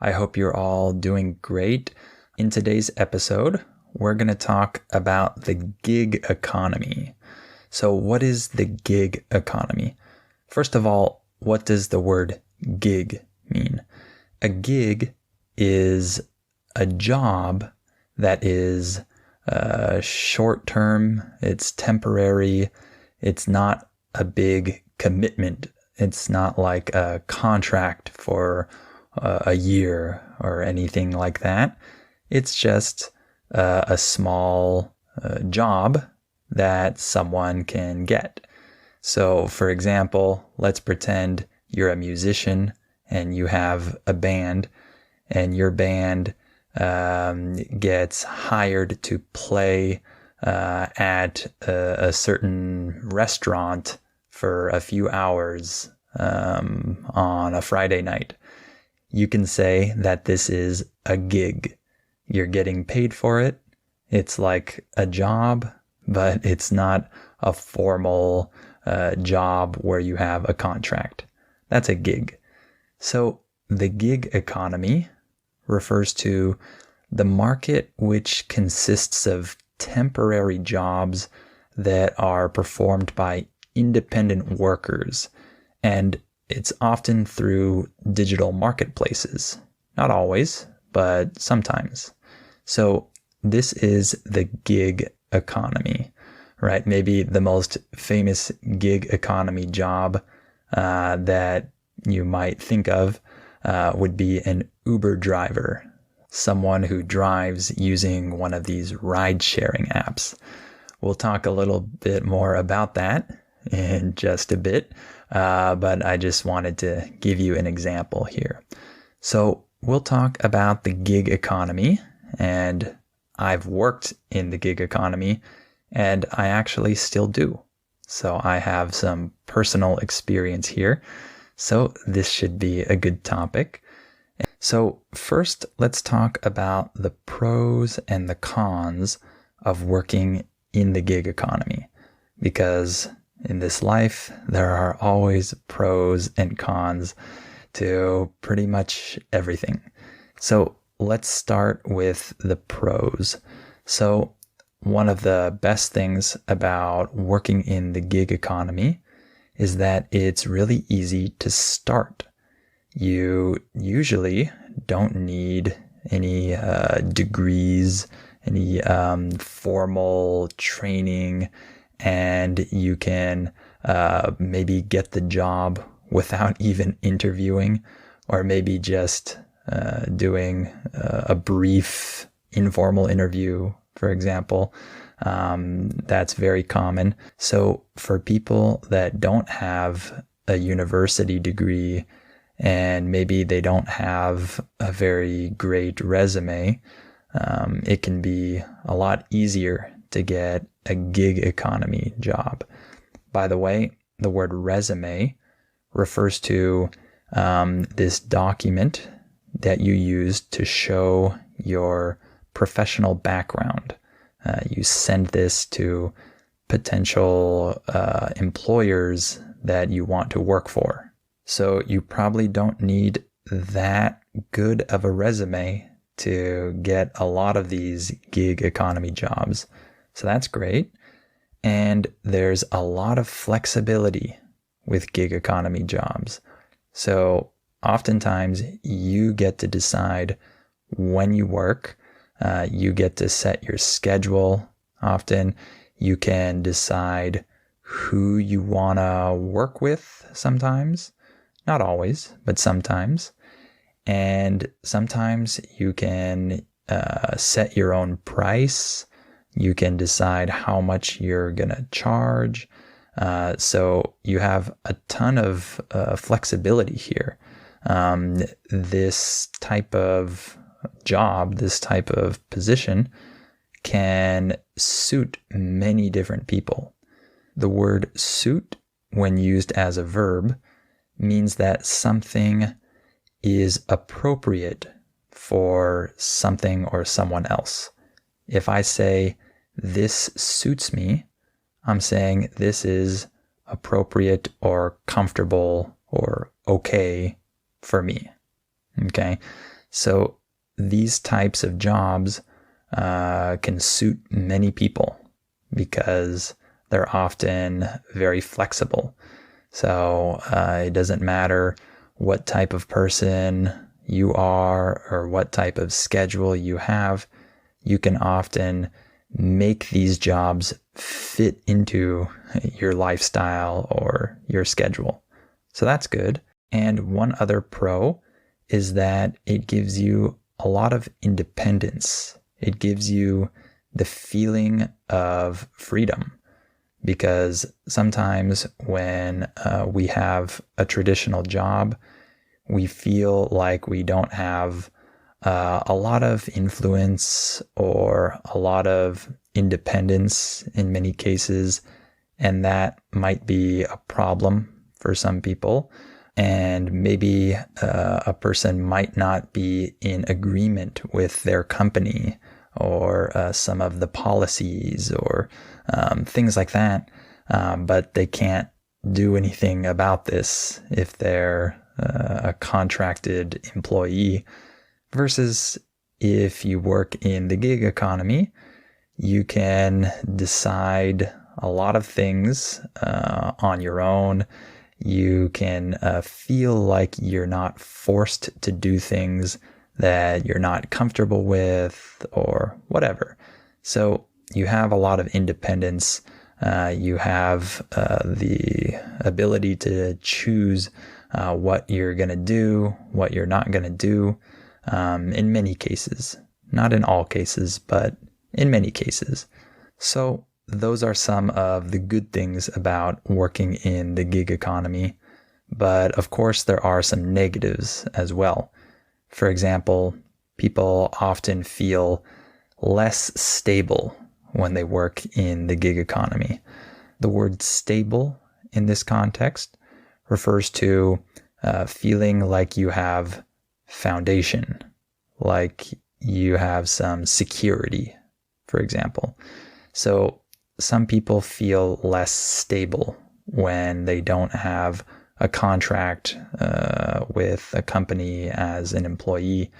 I hope you're all doing great. In today's episode, we're going to talk about the gig economy. So, what is the gig economy? First of all, what does the word gig mean? A gig is a job that is short term, it's temporary, it's not a big commitment. It's not like a contract for a year or anything like that. It's just a small job that someone can get. So, for example, let's pretend you're a musician and you have a band, and your band gets hired to play at a certain restaurant for a few hours on a Friday night. You can say that this is a gig. You're getting paid for it. It's like a job, but it's not a formal job where you have a contract. That's a gig. So the gig economy refers to the market which consists of temporary jobs that are performed by independent workers, and it's often through digital marketplaces. Not always, but sometimes. So this is the gig economy, right? Maybe the most famous gig economy job that you might think of would be an Uber driver, someone who drives using one of these ride-sharing apps. We'll talk a little bit more about that in just a bit, but I just wanted to give you an example here. So we'll talk about the gig economy, and I've worked in the gig economy, and I actually still do. So I have some personal experience here. So this should be a good topic. So first, let's talk about the pros and the cons of working in the gig economy, because in this life, there are always pros and cons to pretty much everything. So let's start with the pros. So one of the best things about working in the gig economy is that it's really easy to start. You usually don't need any degrees, any formal training, and you can maybe get the job without even interviewing, or maybe just doing a brief informal interview, for example. That's very common. So for people that don't have a university degree and maybe they don't have a very great resume, it can be a lot easier to get a gig economy job. By the way, the word resume refers to this document that you use to show your professional background. You send this to potential employers that you want to work for. So you probably don't need that good of a resume to get a lot of these gig economy jobs. So that's great. And there's a lot of flexibility with gig economy jobs. So oftentimes you get to decide when you work. You get to set your schedule. Often you can decide who you want to work with sometimes. Not always, but sometimes. And sometimes you can set your own price. You can decide how much you're going to charge. So you have a ton of flexibility here. This type of job, this type of position can suit many different people. The word suit, when used as a verb, means that something is appropriate for something or someone else. If I say, this suits me, I'm saying this is appropriate or comfortable or okay for me. Okay? So these types of jobs can suit many people because they're often very flexible. So it doesn't matter what type of person you are or what type of schedule you have, you can often make these jobs fit into your lifestyle or your schedule. So that's good. And one other pro is that it gives you a lot of independence. It gives you the feeling of freedom, because sometimes when we have a traditional job, we feel like we don't have a lot of influence or a lot of independence in many cases, and that might be a problem for some people. And maybe a person might not be in agreement with their company or some of the policies or things like that, but they can't do anything about this if they're a contracted employee. Versus if you work in the gig economy, you can decide a lot of things on your own. You can feel like you're not forced to do things that you're not comfortable with or whatever. So you have a lot of independence. You have the ability to choose what you're going to do, what you're not going to do, in many cases. Not in all cases, but in many cases. So those are some of the good things about working in the gig economy. But of course, there are some negatives as well. For example, people often feel less stable when they work in the gig economy. The word stable in this context refers to feeling like you have foundation, like you have some security, for example. So some people feel less stable when they don't have a contract with a company as an employee.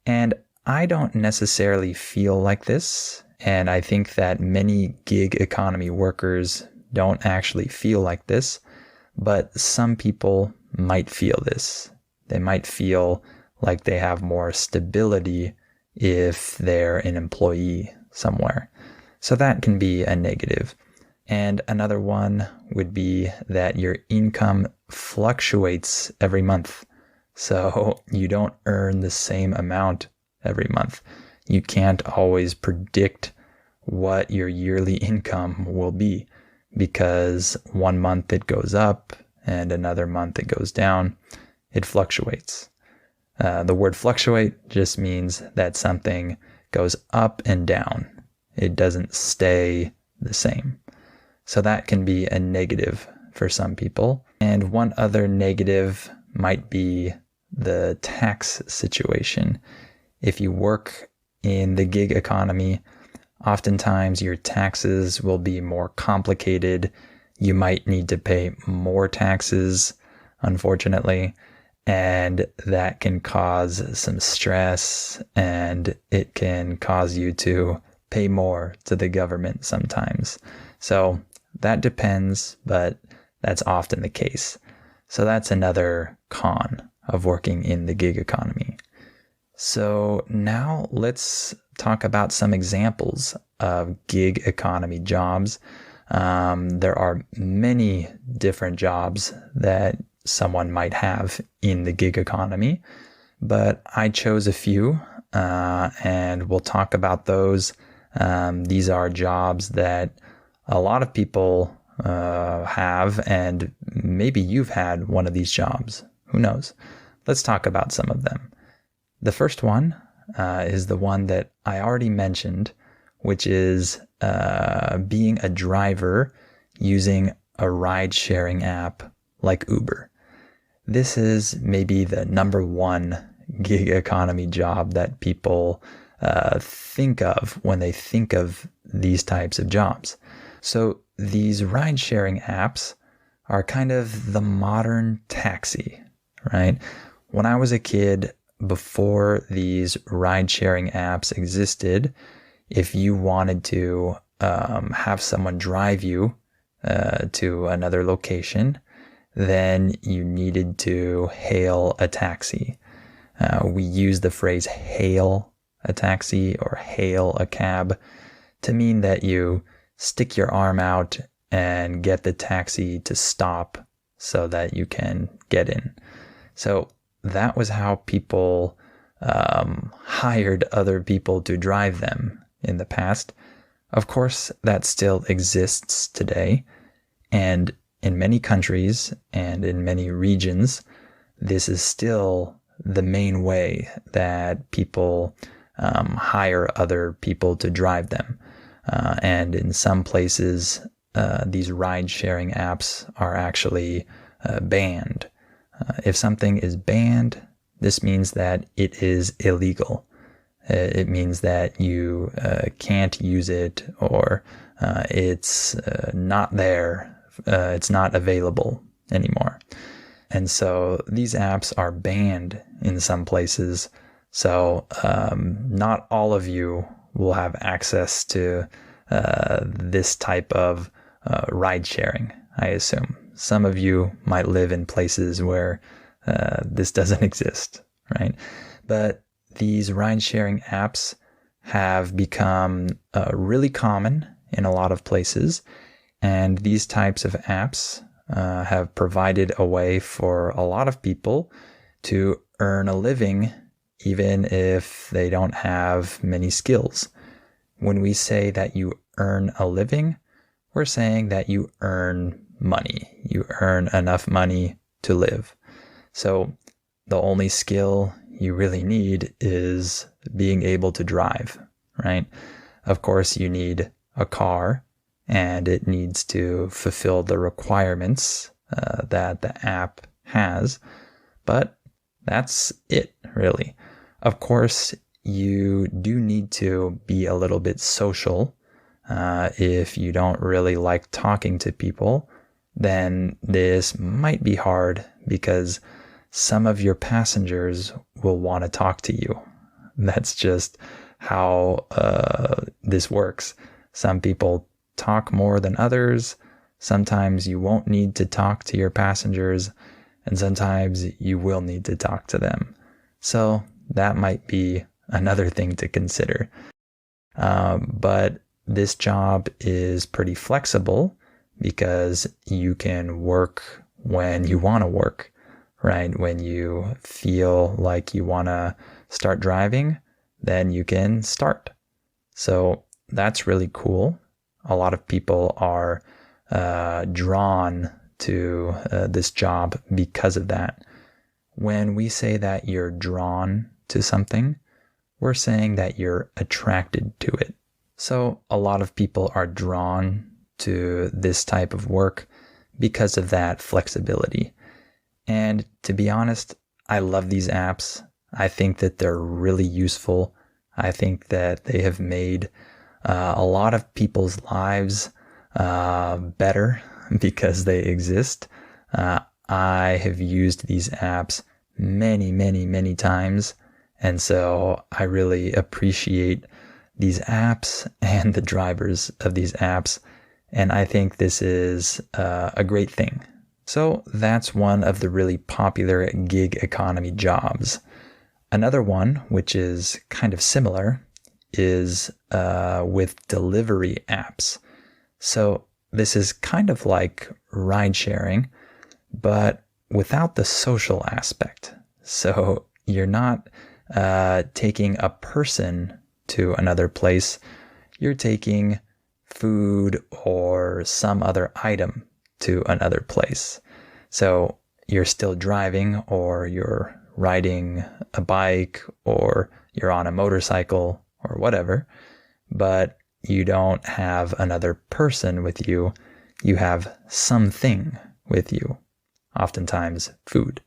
And I don't necessarily feel like this. And I think that many gig economy workers don't actually feel like this, but some people might feel this. They might feel like they have more stability if they're an employee somewhere. So that can be a negative. And another one would be that your income fluctuates every month. So you don't earn the same amount every month. You can't always predict what your yearly income will be, because one month it goes up and another month it goes down. It fluctuates. The word fluctuate just means that something goes up and down. It doesn't stay the same. So that can be a negative for some people. And one other negative might be the tax situation. If you work in the gig economy, oftentimes your taxes will be more complicated. You might need to pay more taxes, unfortunately, and that can cause some stress, and it can cause you to pay more to the government sometimes. So that depends, but that's often the case. So that's another con of working in the gig economy. So now let's talk about some examples of gig economy jobs. There are many different jobs that someone might have in the gig economy, but I chose a few, and we'll talk about those. These are jobs that a lot of people have, and maybe you've had one of these jobs. Who knows? Let's talk about some of them. The first one is the one that I already mentioned, which is being a driver using a ride-sharing app like Uber. This is maybe the number one gig economy job that people think of when they think of these types of jobs. So these ride-sharing apps are kind of the modern taxi, right? When I was a kid, before these ride-sharing apps existed, if you wanted to have someone drive you to another location, then you needed to hail a taxi. We use the phrase hail a taxi or hail a cab to mean that you stick your arm out and get the taxi to stop so that you can get in. So that was how people hired other people to drive them in the past. Of course, that still exists today. And in many countries and in many regions, this is still the main way that people hire other people to drive them. And in some places, these ride-sharing apps are actually banned. If something is banned, this means that it is illegal. It means that you can't use it, or it's not there. It's not available anymore. And so these apps are banned in some places. So not all of you will have access to this type of ride sharing, I assume. Some of you might live in places where this doesn't exist, right? But these ride sharing apps have become really common in a lot of places. And these types of apps have provided a way for a lot of people to earn a living, even if they don't have many skills. When we say that you earn a living, we're saying that you earn money. You earn enough money to live. So the only skill you really need is being able to drive, right? Of course, you need a car, and it needs to fulfill the requirements that the app has. But that's it, really. Of course, you do need to be a little bit social. If you don't really like talking to people, then this might be hard because some of your passengers will want to talk to you. That's just how this works. Some people talk more than others. Sometimes you won't need to talk to your passengers, and sometimes you will need to talk to them. So that might be another thing to consider. But this job is pretty flexible because you can work when you want to work, right? When you feel like you want to start driving, then you can start. So that's really cool. A lot of people are drawn to this job because of that. When we say that you're drawn to something, we're saying that you're attracted to it. So a lot of people are drawn to this type of work because of that flexibility. And to be honest, I love these apps. I think that they're really useful. I think that they have made a lot of people's lives better because they exist. I have used these apps many, many, many times. And so I really appreciate these apps and the drivers of these apps. And I think this is a great thing. So that's one of the really popular gig economy jobs. Another one, which is kind of similar, is with delivery apps. So this is kind of like ride sharing, but without the social aspect. So you're not taking a person to another place. You're taking food or some other item to another place. So you're still driving, or you're riding a bike, or you're on a motorcycle or whatever, but you don't have another person with you. You have something with you, oftentimes food.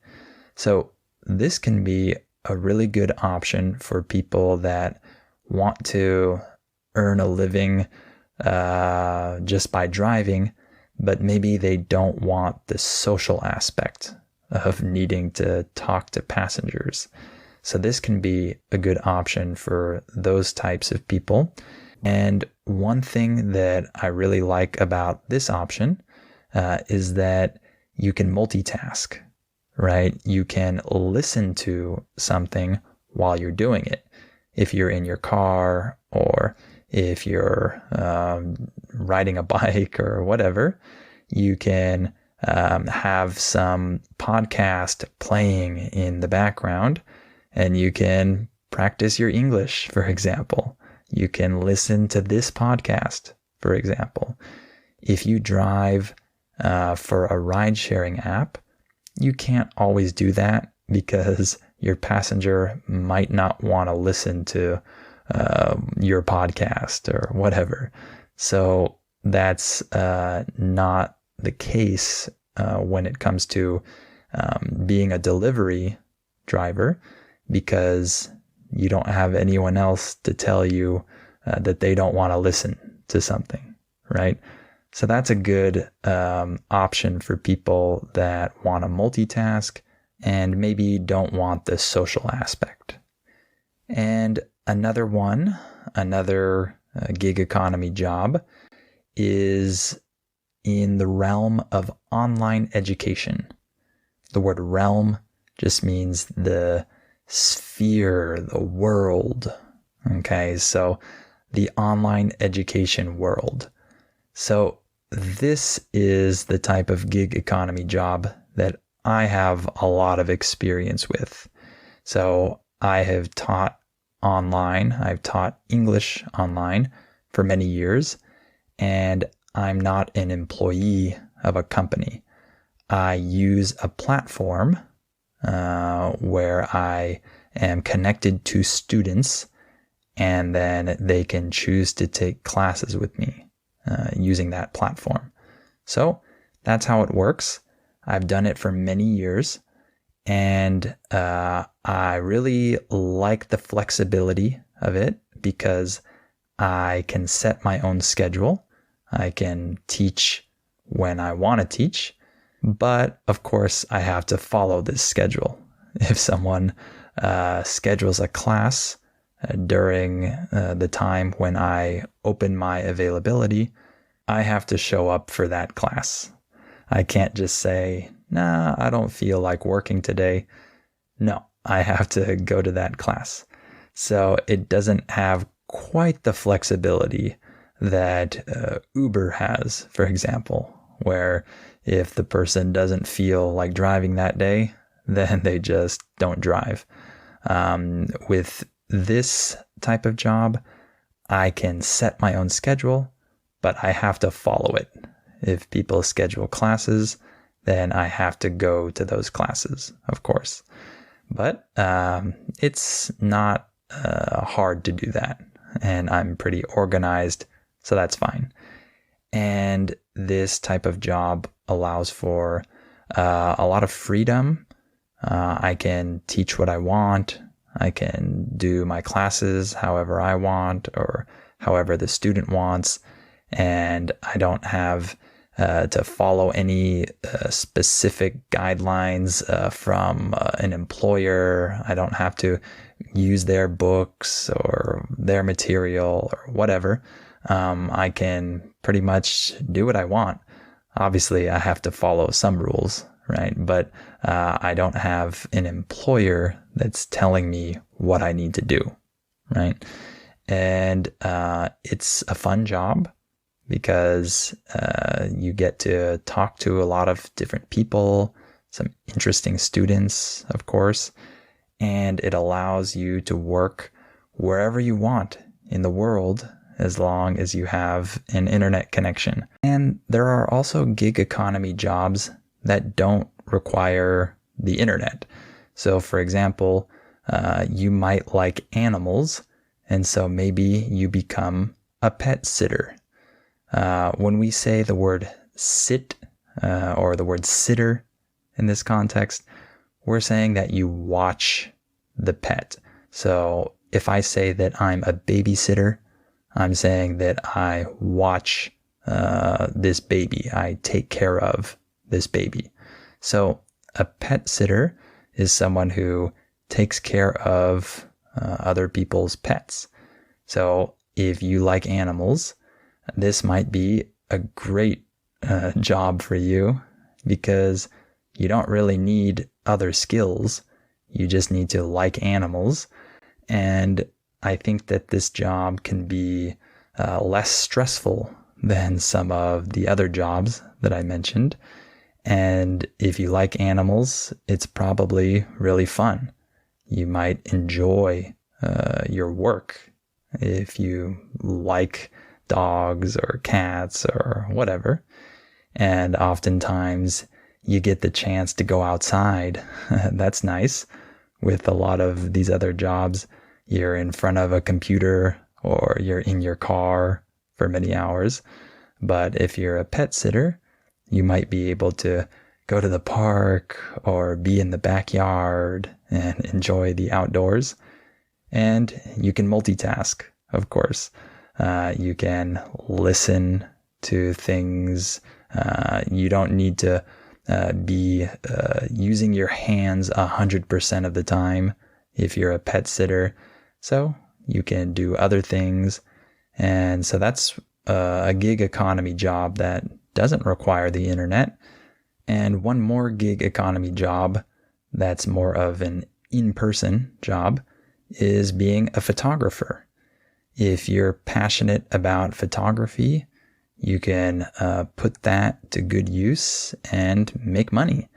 So this can be a really good option for people that want to earn a living just by driving, but maybe they don't want the social aspect of needing to talk to passengers. So this can be a good option for those types of people. And one thing that I really like about this option is that you can multitask, right? You can listen to something while you're doing it. If you're in your car or if you're riding a bike or whatever, you can have some podcast playing in the background, and you can practice your English, for example. You can listen to this podcast, for example. If you drive for a ride-sharing app, you can't always do that because your passenger might not want to listen to your podcast or whatever. So that's not the case when it comes to being a delivery driver, because you don't have anyone else to tell you that they don't want to listen to something, right? So that's a good option for people that want to multitask and maybe don't want the social aspect. And another gig economy job is in the realm of online education. The word realm just means the sphere, the world. Okay, so the online education world. So this is the type of gig economy job that I have a lot of experience with. So I have taught online. I've taught English online for many years, and I'm not an employee of a company. I use a platform where I am connected to students, and then they can choose to take classes with me using that platform. So that's how it works. I've done it for many years, and I really like the flexibility of it because I can set my own schedule. I can teach when I want to teach, but of course I have to follow this schedule. If someone schedules a class during the time when I open my availability, I have to show up for that class. I can't just say, nah, I don't feel like working today. No, I have to go to that class. So it doesn't have quite the flexibility that Uber has, for example, where if the person doesn't feel like driving that day, then they just don't drive. With this type of job, I can set my own schedule, but I have to follow it. If people schedule classes, then I have to go to those classes, of course. But it's not hard to do that, and I'm pretty organized, so that's fine. And this type of job allows for a lot of freedom. I can teach what I want. I can do my classes however I want or however the student wants. And I don't have to follow any specific guidelines from an employer. I don't have to use their books or their material or whatever. I can pretty much do what I want. Obviously, I have to follow some rules, right? But I don't have an employer that's telling me what I need to do, right? And it's a fun job because you get to talk to a lot of different people, some interesting students, of course, and it allows you to work wherever you want in the world as long as you have an internet connection. And there are also gig economy jobs that don't require the internet. So for example, you might like animals, and so maybe you become a pet sitter. When we say the word sit or the word sitter in this context, we're saying that you watch the pet. So if I say that I'm a babysitter, I'm saying that I watch this baby. I take care of this baby. So a pet sitter is someone who takes care of other people's pets. So if you like animals, this might be a great job for you because you don't really need other skills. You just need to like animals. And I think that this job can be less stressful than some of the other jobs that I mentioned. And if you like animals, it's probably really fun. You might enjoy your work if you like dogs or cats or whatever. And oftentimes you get the chance to go outside. That's nice. With a lot of these other jobs, you're in front of a computer or you're in your car for many hours. But if you're a pet sitter, you might be able to go to the park or be in the backyard and enjoy the outdoors. And you can multitask, of course. You can listen to things. You don't need to be using your hands 100% of the time if you're a pet sitter. So you can do other things. And so that's a gig economy job that doesn't require the internet. And one more gig economy job that's more of an in-person job is being a photographer. If you're passionate about photography, you can put that to good use and make money.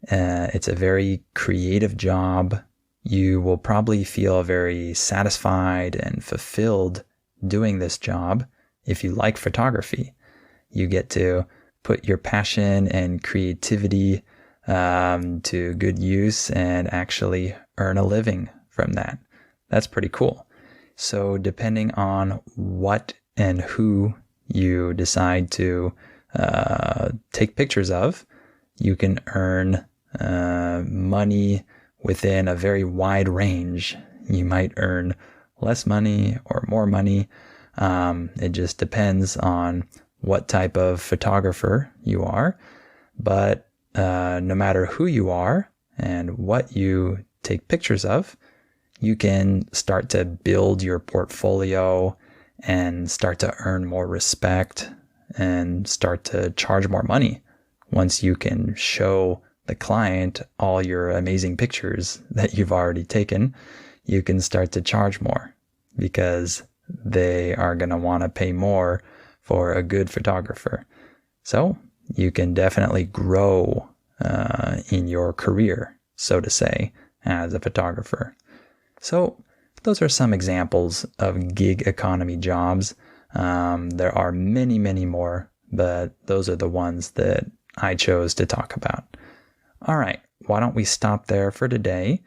It's a very creative job. You will probably feel very satisfied and fulfilled doing this job if you like photography. You get to put your passion and creativity to good use and actually earn a living from that. That's pretty cool. So depending on what and who you decide to take pictures of, you can earn money within a very wide range. You might earn less money or more money. It just depends on what type of photographer you are. But no matter who you are and what you take pictures of, you can start to build your portfolio and start to earn more respect and start to charge more money once you can show the client all your amazing pictures that you've already taken. You can start to charge more because they are going to want to pay more for a good photographer. So you can definitely grow in your career, so to say, as a photographer. So those are some examples of gig economy jobs. There are many, many more, but those are the ones that I chose to talk about. All right, why don't we stop there for today?